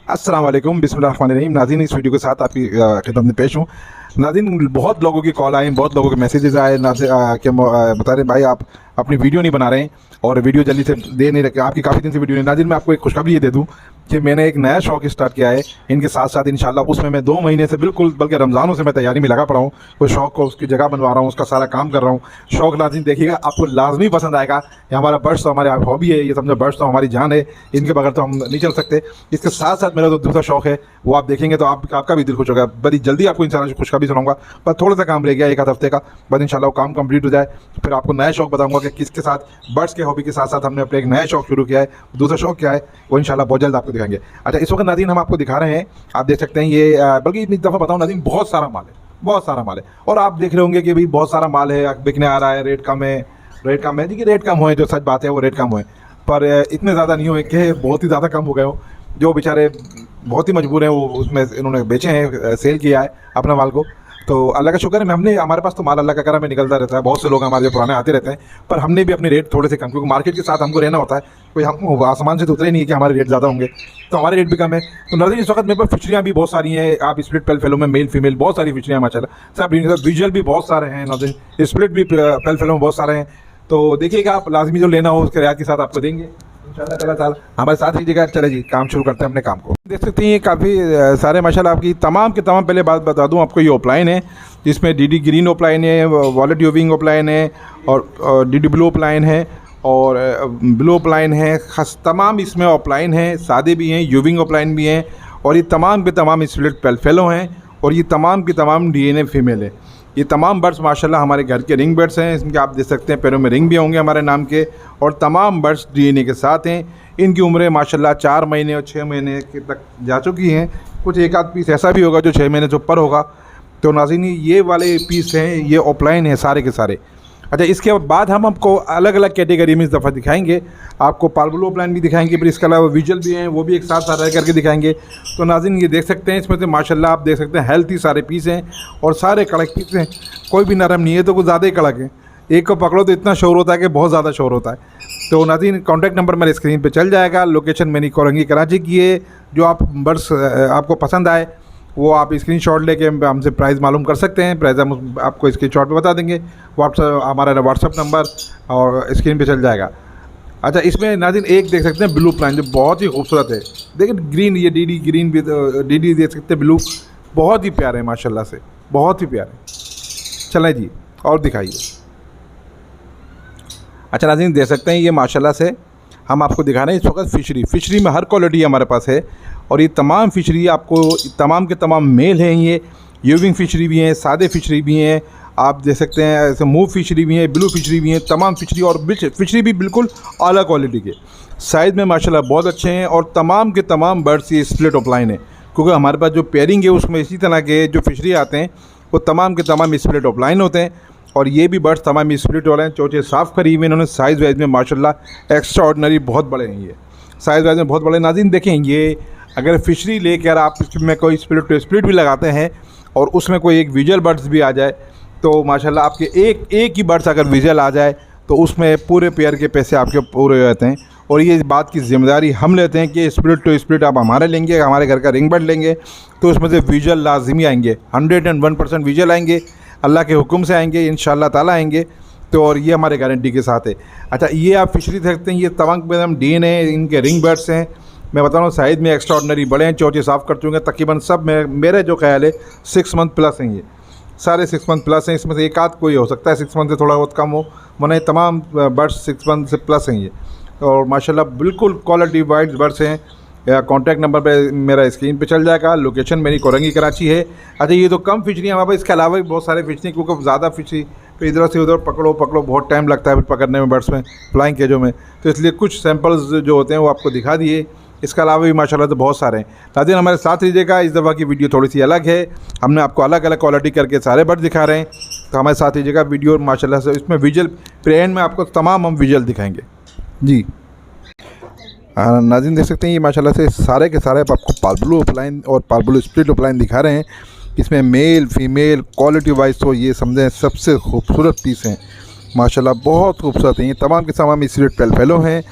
अस्सलाम वालेकुम, बिस्मिल्लाहिर्रहमानिर्रहीम। नाज़रीन, इस वीडियो के साथ आपकी खिदमत में पेश हूँ। नाज़रीन, बहुत लोगों की कॉल आई, बहुत लोगों के मैसेजेस आए कि बता रहे भाई आप अपनी वीडियो नहीं बना रहे हैं और वीडियो जल्दी से दे नहीं रखे, आपकी काफ़ी दिन से वीडियो नहीं। नाज़रीन, मैं आपको एक खुशखबरी ये दे दूँ कि मैंने एक नया शौक स्टार्ट किया है इनके साथ साथ इंशाल्लाह। उसमें मैं 2 महीने से बिल्कुल, बल्कि रमज़ानों से मैं तैयारी में लगा पड़ा हूँ। उस शौक को, उसकी जगह बनवा रहा हूँ, उसका सारा काम कर रहा हूँ। शौक नाज़रीन देखिएगा, आपको लाजमी पसंद आएगा। ये हमारा बर्ड्स तो हमारे हॉबी है, ये समझो बर्ड्स तो हमारी जान है, इनके बगैर तो हम नहीं चल सकते। इसके साथ साथ मेरा जो दूसरा शौक है वो आप देखेंगे तो आपका भी दिल खुश होगा। बड़ी जल्दी आपको इंशाल्लाह खुशखबरी सुनाऊंगा, पर थोड़ा सा काम रह गया, 1 हफ्ते का, बस इंशाल्लाह वो काम कंप्लीट हो जाए, फिर आपको नया शौक बताऊंगा कि किसके साथ बर्ड्स के हॉबी के साथ साथ हमने अपने एक नया शौक शुरू किया है। दूसरा शौक क्या है वो इंशाल्लाह बहुत जल्द आपको दिखाएंगे। अच्छा, इस वक्त नाज़रीन हम आपको दिखा रहे हैं, आप देख सकते हैं ये, बल्कि इतनी दफ़ा बताऊँ नाज़रीन, बहुत सारा माल है, बहुत सारा माल है। और आप देख रहे होंगे कि भाई बहुत सारा माल है, बिकने आ रहा है, रेट कम है, रेट कम है। देखिए, रेट कम हुए, जो सच बात है वो रेट कम हुए, पर इतने ज़्यादा नहीं हुए कि बहुत ही ज़्यादा कम हो गए हो। जो बेचारे बहुत ही मजबूर हैं वो उसमें इन्होंने बेचे हैं, सेल किया है अपना माल को। तो अल्लाह का शुक्र है, हमने, हमारे पास तो माल अल्लाह का करम है निकलता रहता है। बहुत से लोग हमारे जो पुराने आते रहते हैं, पर हमने भी अपने रेट थोड़े से कम, क्योंकि मार्केट के साथ हमको रहना होता है। कोई हम आसमान से तो उतरे नहीं है कि हमारे रेट ज़्यादा होंगे, तो हमारे रेट भी कम है। तो नाज़रीन, इस वक्त मेरे पास फिशरियाँ भी बहुत सारी हैं। आप स्प्लिट पेल फेलो में मेल फीमेल बहुत सारी फिशरियाँ माशाल्लाह सब, विजुअल भी बहुत सारे हैं नाज़रीन, स्प्लिट भी पेल फेलो में बहुत सारे हैं। तो देखिएगा, आप लाजमी जो लेना हो उसके रियायत के साथ आपको देंगे इंशाल्लाह। हमारे साथ रहिएगा। चले जी, काम शुरू करते हैं अपने काम को। देख सकते हैं ये काफ़ी सारे माशाल्लाह आपकी तमाम के तमाम, पहले बात बता दूं आपको, ये ओपलाइन है जिसमें डीडी ग्रीन ओपलाइन है, वॉलेट यूविंग ओपलाइन है, और डीडी ब्लू ओपलाइन है, और ब्लू ओपलाइन है। खस तमाम इसमें ओपलाइन हैं, सादे भी हैं, यूविंग ओपलाइन भी हैं, और ये तमाम के तमाम स्प्लिट पेल फेलो हैं, और ये तमाम के तमाम डीएनए फीमेल है। ये तमाम बर्ड्स माशाल्लाह हमारे घर के रिंग बर्ड्स हैं। इसमें आप देख सकते हैं पैरों में रिंग भी होंगे हमारे नाम के, और तमाम बर्ड्स डीएनए के साथ हैं। इनकी उम्रें माशाल्लाह 4 महीने और 6 महीने के तक जा चुकी हैं। कुछ एक आध पीस ऐसा भी होगा जो 6 महीने से ऊपर होगा। तो नाज़रीन, ये वाले पीस हैं, ये ओपलाइन है सारे के सारे। अच्छा, इसके बाद हम आपको अलग अलग कैटेगरी में इस दफ़ा दिखाएंगे। आपको पार्बलो ओपलाइन भी दिखाएंगे, फिर इसके अलावा विजुअल भी हैं, वो भी एक साथ साथ रह करके दिखाएंगे। तो नाज़रीन, ये देख सकते हैं, इसमें से माशाल्लाह आप देख सकते हैं हेल्थी सारे पीस हैं, और सारे कड़क पीस हैं, कोई भी नरम नहीं है, तो कुछ ज़्यादा ही कड़क है। एक को पकड़ो तो इतना शोर होता है कि बहुत ज़्यादा शोर होता है। तो नाज़रीन, कॉन्टैक्ट नंबर मेरे स्क्रीन पे चल जाएगा। लोकेशन मेरी कोरंगी कराची की है। जो आप बर्ड्स आपको पसंद आए वो आप स्क्रीनशॉट लेके हमसे प्राइस मालूम कर सकते हैं। प्राइस हम आपको स्क्रीनशॉट पे बता देंगे। हमारा व्हाट्सअप नंबर और स्क्रीन पे चल जाएगा। अच्छा, इसमें नाज़रीन एक देख सकते हैं ब्लू प्लान, जो बहुत ही खूबसूरत है। देखिए ग्रीन, ये डीडी ग्रीन भी, डीडी देख सकते हैं ब्लू, बहुत ही प्यारे हैं माशाल्लाह से, बहुत ही प्यारे। चलें जी, और दिखाइए। अच्छा नाज़रीन, देख सकते हैं ये माशाल्लाह से हम आपको दिखा रहे हैं इस वक्त फ़िशरी में हर क्वालिटी हमारे पास है। और ये तमाम फ़िशरी आपको, तमाम के तमाम मेल हैं। ये यूविंग फ़िशरी भी हैं, सादे फ़िशरी भी हैं, आप देख सकते हैं ऐसे मूव फ़िशरी भी हैं, ब्लू फ़िशरी भी हैं, तमाम फ़िशरी, और फ़िशरी भी बिल्कुल आला क्वालिटी के, साइज़ में माशाल्लाह बहुत अच्छे हैं। और तमाम के तमाम बर्ड्स ये स्प्लिट ओपलाइन है, क्योंकि हमारे पास जो पेयरिंग है उसमें इसी तरह के जो फ़िशरी आते हैं वो तमाम के तमाम स्प्लिट ओपलाइन होते हैं। और ये भी बर्ड्स तमाम स्प्लिट वाले हैं, चोचे साफ़ करी हुए इन्होंने। साइज़ वाइज में माशाल्लाह एक्स्ट्रा ऑर्डनरी बहुत बड़े हैं, ये साइज़ वाइज में बहुत बड़े। नाज़रीन देखें, ये अगर फ़िशरी लेकर आप इसमें कोई स्प्लिट टू स्प्लिट भी लगाते हैं और उसमें कोई एक विजुअल बर्ड्स भी आ जाए, तो माशाल्लाह आपके एक ही बर्ड्स अगर विजुअल आ जाए तो उसमें पूरे पेयर के पैसे आपके पूरे हो जाते हैं। और ये इस बात की ज़िम्मेदारी हम लेते हैं कि स्प्लिट टू स्प्लिट आप हमारे लेंगे, हमारे घर का रिंग बर्ड लेंगे, तो उसमें से विजुअल लाजमी आएंगे, 101% विजुअल आएंगे, अल्लाह के हुक्म से आएंगे, इंशाल्लाह ताला आएंगे। तो और ये हमारे गारंटी के साथ है। अच्छा, ये आप फ़िशरी देखते हैं, ये तमाम एकदम डीन है, इनके रिंग बर्ड्स हैं। मैं बता रहा हूँ साइज़ में एक्स्ट्रा ऑर्डनरी बड़े हैं, चोचे साफ़ कर चुके हैं तकरीबन सब। मेरे जो ख्याल है 6 मंथ प्लस हैं, ये सारे 6 मंथ प्लस हैं। इसमें से एक आध कोई हो सकता है 6 मंथ से थोड़ा बहुत कम हो, वरना तमाम बर्ड्स 6 मंथ से प्लस हैं ये। और माशाल्लाह बिल्कुल क्वालिटी वाइज बर्ड्स हैं। कॉन्टैक्ट नंबर पे मेरा स्क्रीन पे चल जाएगा। लोकेशन मेरी कोरंगी कराची है। अच्छा, ये तो कम फ़िशरी हमारे पास, इसके अलावा भी बहुत सारे फ़िशरी, क्योंकि ज़्यादा फ़िशरी फिर इधर से उधर पकड़ो बहुत टाइम लगता है फिर पकड़ने में बर्ड्स में, फ्लाइंग केजों में। तो इसलिए कुछ सैम्पल्स जो होते हैं वो आपको दिखा दिए। इसके अलावा भी माशाल्लाह तो बहुत सारे हैं। नाज़रीन, हमारे साथ रहिएगा। इस दफ़ा की वीडियो थोड़ी सी अलग है, हमने आपको अलग अलग क्वालिटी करके सारे बर्ड दिखा रहे हैं, तो हमारे साथ रहिएगा। वीडियो माशाल्लाह से इसमें विजुअल प्रेन में आपको तमाम हम विजुअल दिखाएंगे जी। नाज़रीन देख सकते हैं ये माशाल्लाह से सारे के सारे आपको पार्बलो ओपलाइन और पार्बलो स्प्लिट ओपलाइन दिखा रहे हैं। इसमें मेल फीमेल क्वालिटी वाइज तो ये समझें सबसे खूबसूरत पीस हैं माशाल्लाह, बहुत खूबसूरत हैं। ये तमाम के तमाम स्प्लिट पेल फेलो हैं,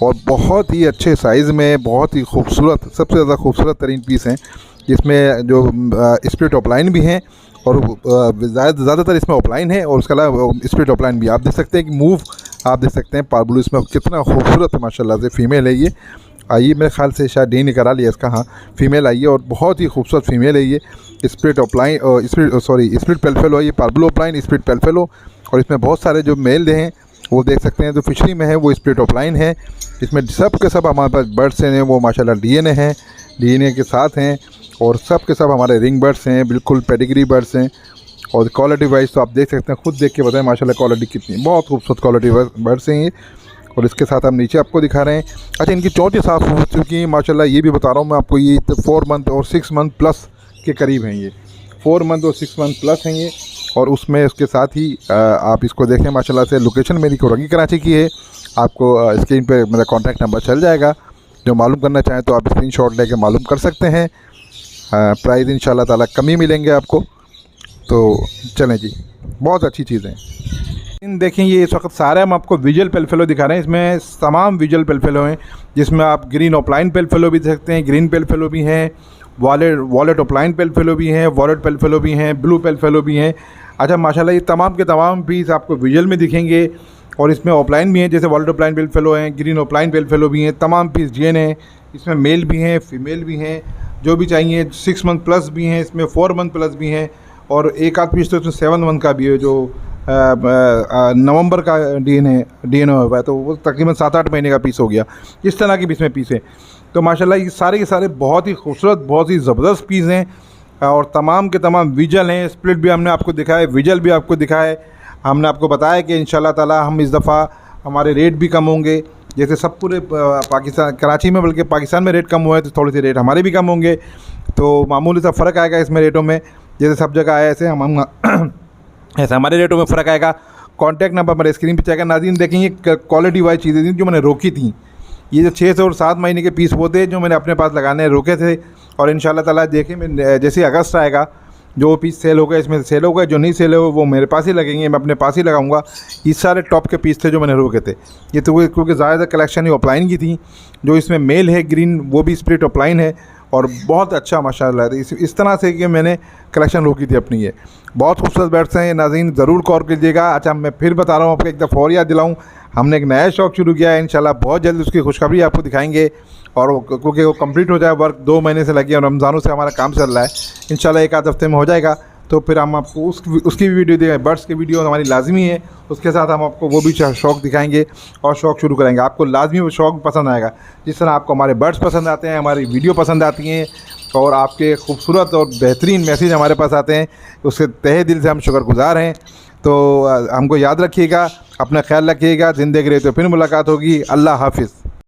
और बहुत ही अच्छे साइज़ में, बहुत ही खूबसूरत, सबसे ज़्यादा खूबसूरत तरीन पीस हैं, जिसमें जो स्प्लिट ऑफलाइन भी हैं और ज़्यादातर इसमें ऑफलाइन है और उसके अलावा स्प्लिट ऑफलाइन भी। आप देख सकते हैं कि मूव आप देख सकते हैं पार्बलू इसमें कितना खूबसूरत माशाल्लाह से फ़ीमेल है ये। आइए, मेरे ख्याल से शायद डी ने करा लिया इसका, हाँ फ़ीमेल आई है और बहुत ही खूबसूरत फ़ीमेल है ये। स्प्लिट ऑफलाइन स्प्लिट पेलफेलो है ये, पार्बलू ऑफलाइन स्प्लिट पेलफेलो। और इसमें बहुत सारे जो मेल हैं वो देख सकते हैं, जो फिशरी में है वो स्प्लिट ऑफलाइन है। इसमें सब के सब हमारे पास बर्ड्स हैं वो माशाल्लाह डीएनए हैं, डीएनए के साथ हैं और सब के सब हमारे रिंग बर्ड्स हैं, बिल्कुल पेडिग्री बर्ड्स हैं। और क्वालिटी वाइज तो आप देख सकते हैं, खुद देख के बताएं माशाल्लाह क्वालिटी कितनी, बहुत खूबसूरत क्वालिटी बर्ड्स हैं ये। और इसके साथ हम नीचे आपको दिखा रहे हैं। अच्छा, इनकी चोंच साफ़ हो चुकी है माशाल्लाह, ये भी बता रहा हूँ मैं आपको। ये 4 मंथ और 6 मंथ प्लस के करीब हैं ये, 4 मंथ और 6 मंथ प्लस हैं ये। और उसमें उसके साथ ही आप इसको देखें माशाल्लाह से। लोकेशन मेरी कोरंगी कराची की है, आपको स्क्रीन पे मेरा कॉन्टैक्ट नंबर चल जाएगा। जो मालूम करना चाहें तो आप स्क्रीनशॉट लेके मालूम कर सकते हैं। प्राइस इंशाल्लाह ताला कम ही मिलेंगे आपको। तो चलें जी, बहुत अच्छी चीज़ें हैं। देखें, ये इस वक्त सारे हम आपको विजुअल पेलफेलो दिखा रहे हैं। इसमें तमाम विजुअल पेलफेलो हैं, जिसमें आप ग्रीन ऑफलाइन पेलफेलो भी देख सकते हैं, ग्रीन पेलफेलो भी हैं, वॉलेट ऑफलाइन पेलफेलो भी हैं, वॉलेट पेलफेलो भी हैं, ब्लू पेलफेलो भी हैं। अच्छा माशाल्लाह, ये तमाम के तमाम पीस आपको विजुअल में दिखेंगे और इसमें ऑफलाइन भी हैं, जैसे वॉलेट ऑफलाइन पेलफेलो हैं, ग्रीन ऑफलाइन पेलफेलो भी हैं। तमाम पीस जीएन हैं, इसमें मेल भी हैं, फीमेल भी हैं, जो भी चाहिए। 6 मंथ प्लस भी हैं, इसमें 4 मंथ प्लस भी हैं और एक आध पीस तो इसमें 7 मंथ का भी है, जो नवंबर का डीएनए हुआ है, तो वो तकरीबन 7-8 महीने का पीस हो गया। इस तरह की भी इसमें पीस है। तो माशाल्लाह ये सारे के सारे बहुत ही खूबसूरत, बहुत ही ज़बरदस्त पीस हैं और तमाम के तमाम विजल हैं। स्प्लिट भी हमने आपको दिखाया, विजल भी आपको दिखाया। हमने आपको बताया कि इंशाल्लाह ताला हम इस दफ़ा हमारे रेट भी कम होंगे, जैसे सब पूरे पाकिस्तान, कराची में, बल्कि पाकिस्तान में रेट कम हुआ है, तो थोड़े से रेट हमारे भी कम होंगे। तो मामूली सा फ़र्क आएगा इसमें रेटों में, जैसे सब जगह आया ऐसे हम ऐसा हमारे रेटों में फ़र्क आएगा। कॉन्टैक्ट नंबर मेरे स्क्रीन पे चेक। नाज़रीन देखें, ये क्वालिटी वाइज चीज़ें थी जो मैंने रोकी थी। ये जो 6 से और 7 महीने के पीस वो थे जो मैंने अपने पास लगाने रोके थे। और इंशाल्लाह ताला देखें, मैं जैसे अगस्त आएगा जो पीस सेल हो गए इसमें सेल हो गए, जो नहीं सेल हो वो मेरे पास ही लगेंगे, मैं अपने पास ही लगाऊंगा। ये सारे टॉप के पीस थे जो मैंने रोके थे। ये तो क्योंकि ज़्यादा कलेक्शन ही ऑफलाइन की थी। जो इसमें मेल है ग्रीन, वो भी स्प्लिट ऑफलाइन है और बहुत अच्छा माशाल्लाह। इस तरह से कि मैंने कलेक्शन रोकी थी अपनी। ये बहुत खूबसूरत बर्ड्स हैं नाज़रीन, ज़रूर कॉल कीजिएगा। अच्छा, मैं फिर बता रहा हूँ आपको, एक दफ़ा और याद दिलाऊँ, हमने एक नया शौक़ शुरू किया है। इंशाल्लाह बहुत जल्द उसकी खुशखबरी आपको दिखाएंगे। और क्योंकि वो कंप्लीट हो जाए, वर्क 2 महीने से लगे और रमज़ानों से हमारा काम चल रहा है। इंशाल्लाह 1 आध हफ्ते में हो जाएगा, तो फिर हम आपको उसकी भी वीडियो देंगे। बर्ड्स की वीडियो हमारी लाजमी है, उसके साथ हम आपको वो भी शौक़ दिखाएंगे और शौक़ शुरू करेंगे। आपको लाजमी वो शौक़ पसंद आएगा, जिस तरह आपको हमारे बर्ड्स पसंद आते हैं, हमारी वीडियो पसंद आती हैं और आपके खूबसूरत और बेहतरीन मैसेज हमारे पास आते हैं, उसके तहे दिल से हम शुक्रगुज़ार हैं। तो हमको याद रखिएगा, अपना ख्याल रखिएगा। ज़िंदगी रहे तो फिर मुलाकात होगी। अल्लाह हाफ़िज़।